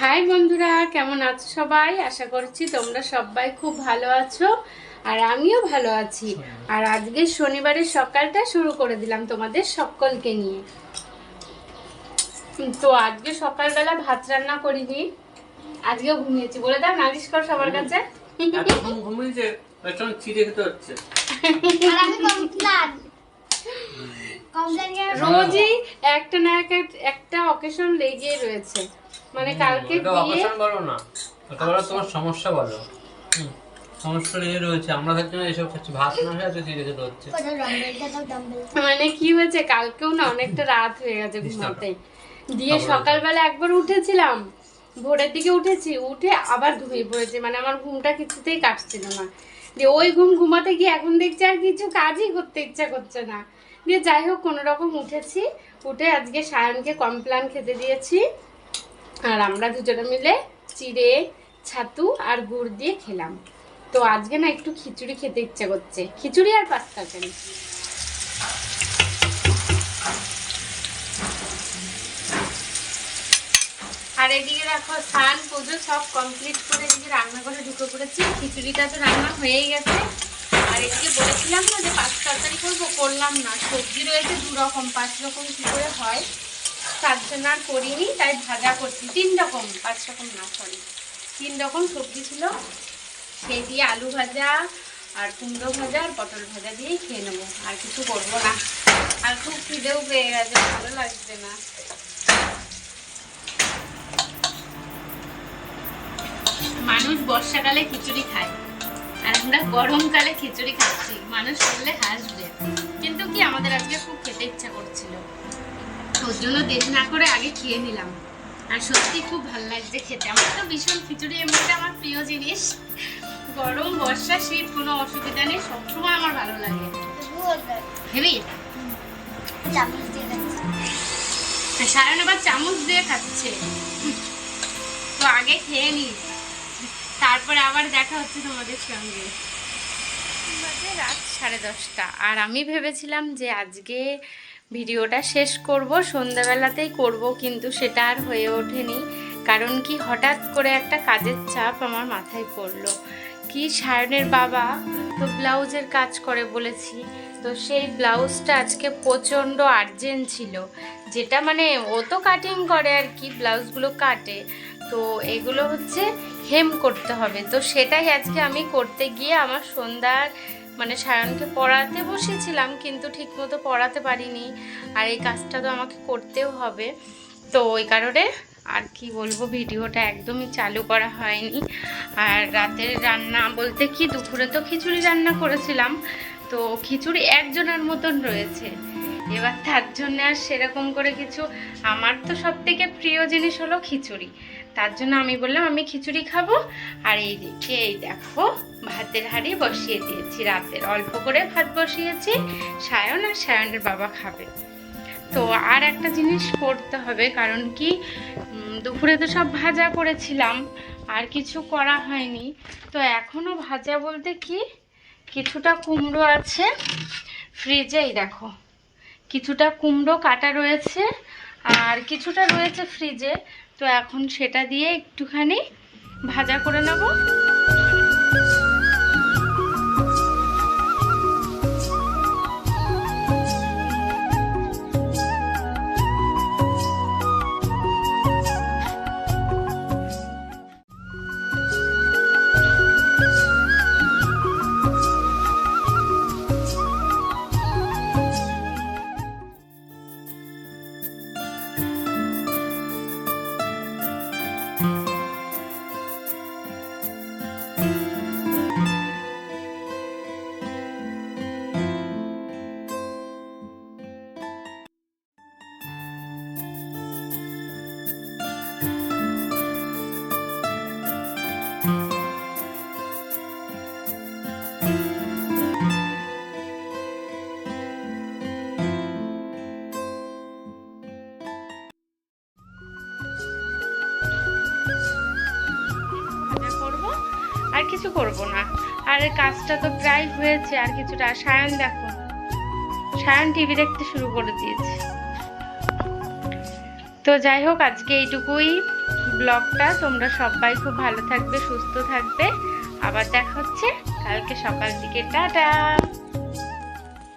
High বন্ধুরা, কেমন আছো সবাই? আশা করছি তোমরা সবাই খুব ভালো আছো আর আমিও ভালো আছি। আর আজকে শনিবারের সকালটা শুরু করে দিলাম তোমাদের সকলকে নিয়ে। তো আজকে সকালবেলা ভাত রান্না করিনি, আজকেও ঘুমিয়েছি। বলে দাও, নালিশ কর সবার কাছে। ঘুমিয়েছে এখন চিড়ে খেতে হচ্ছে। রোজই একটা না একটা অকেশন লেগে রয়েছে। মানে কালকে বিয়ে, বলো না, ওটা বলো তোমার সমস্যা বলো। সমস্যা লেগে রয়েছে, আমরা থাকতে এসব খাচ্ছি, ভাত না হয়ে আজকে চিড়ে খেতে হচ্ছে। মানে কি হয়েছে, কালকেও না অনেকটা রাত হয়ে গেছে ঘুমাতে। দিয়ে সকালবেলা একবার উঠেছিলাম, ভোরের দিকে উঠেছি, উঠে আবার ঘুমিয়ে পড়েছি। মানে আমার ঘুমটা কিছুতেই কাটছিল না। দিয়ে ওই ঘুমাতে গিয়ে এখন দেখছি আর কিছু কাজই করতে ইচ্ছা করছে না। দিয়ে যাই হোক কোনো রকম উঠেছি, উঠে আজকে সায়নকে কমপ্লান খেতে দিয়েছি। আর আমরা দুজনে মিলে চিড়ে, ছাতু আর গুড় দিয়ে খেলাম। তো আজকে না একটু খিচুড়ি খেতে ইচ্ছে করছে, খিচুড়ি আর পাস্তা তরকারি। আর এদিকে দেখো স্নান পুজো সব কমপ্লিট করে এদিকে রান্না করে ঢুকে পড়েছি। খিচুড়িটা তো রান্না হয়েই গেছে। আর এদিকে বলেছিলাম না যে পাস্তা তরকারি করবো, করলাম না। সবজি রয়েছে 2 রকম, 5 রকম কি করে হয় তার জন্য আর করিনি। তাই ভাজা করছি 3 রকম, 5 রকম না, সরি 3 রকম সবজি ছিল। সেই দিয়ে আলু ভাজা আর কুমড়ো ভাজা আর পটল ভাজা দিয়েই খেয়ে নেবো, আর কিছু করবো না। আর খুব খিদেও পেয়ে গেছে, ভালো লাগছে না। মানুষ বর্ষাকালে খিচুড়ি খায় আর আমরা গরমকালে খিচুড়ি খাচ্ছি। মানুষ বললে হাসবে, কিন্তু কি আমাদের আজকে খুব খেতে ইচ্ছা করছিল, ওর জন্য দেরি না করে আগে খেয়ে নিলাম। আর সত্যি খুব ভালো লাগছে খেতে। আমার তো ভীষণ খিচুড়ি এমনিতে আমার প্রিয় জিনিস। গরম বর্ষা শীত কোনো অসুবিধা নেই, সবসময় আমার ভালো লাগে। হেবি সায়ন আবার চামচ দিয়ে খাচ্ছে। তো আগে খেয়ে নি, তারপরে আবার দেখা হচ্ছে তোমাদের সঙ্গে। রাত 10:30 আর আমি ভেবেছিলাম যে আজকে ভিডিওটা শেষ করব, সন্ধ্যাবেলাতেই করব, কিন্তু সেটা আর হয়ে ওঠেনি। কারণ কি, হঠাৎ করে একটা কাজের চাপ আমার মাথায় পড়লো। কি, সায়নের বাবা তো ব্লাউজের কাজ করে বলেছি, তো সেই ব্লাউজটা আজকে প্রচণ্ড আর্জেন্ট ছিল। যেটা মানে ও তো কাটিং করে আর কি, ব্লাউজগুলো কাটে, তো এগুলো হচ্ছে হেম করতে হবে। তো সেটাই আজকে আমি করতে গিয়ে আমার সন্ধ্যার মানে সায়নকে পড়াতে বসেছিলাম, কিন্তু ঠিকমতো পড়াতে পারিনি। আর এই কাজটা তো আমাকে করতেও হবে, তো ওই কারণে আর কি বলবো, ভিডিওটা একদমই চালু করা হয়নি। আর রাতের রান্না বলতে কি, দুপুরে তো খিচুড়ি রান্না করেছিলাম, তো খিচুড়ি একজনের মতন রয়েছে। এবার তার জন্য আর সেরকম করে কিছু, আমার তো সব থেকে প্রিয় জিনিস হলো খিচুড়ি। তার জন্য আমি বললাম আমি খিচুড়ি খাবো। আর এই দেখো ভাতের হাঁড়ি বসিয়ে দিয়েছি, রাতের অল্প করে ভাত বসিয়েছি, সায়ন আর সায়নের বাবা খাবে। তো আর একটা জিনিস করতে হবে, কারণ কি দুপুরে তো সব ভাজা করেছিলাম, আর কিছু করা হয়নি। তো এখনও ভাজা বলতে কি, কিছুটা কুমড়ো আছে ফ্রিজেই, দেখো কিছুটা কুমড়ো কাটা রয়েছে আর কিছুটা রয়েছে ফ্রিজে। তো এখন সেটা দিয়ে একটুখানি ভাজা করে নেব। আর কিছু করব না, আর কাজটা তো প্রায় হয়েছে। আর কিছুটা, সায়ন দেখো, সায়ন টিভি দেখতে শুরু করে দিয়েছে। তো যাই হোক, আজকে এইটুকুই ব্লগটা। তোমরা সবাই খুব ভালো থাকবে, সুস্থ থাকবে। আবার দেখা হচ্ছে কালকে সকাল দিকে। টাটা।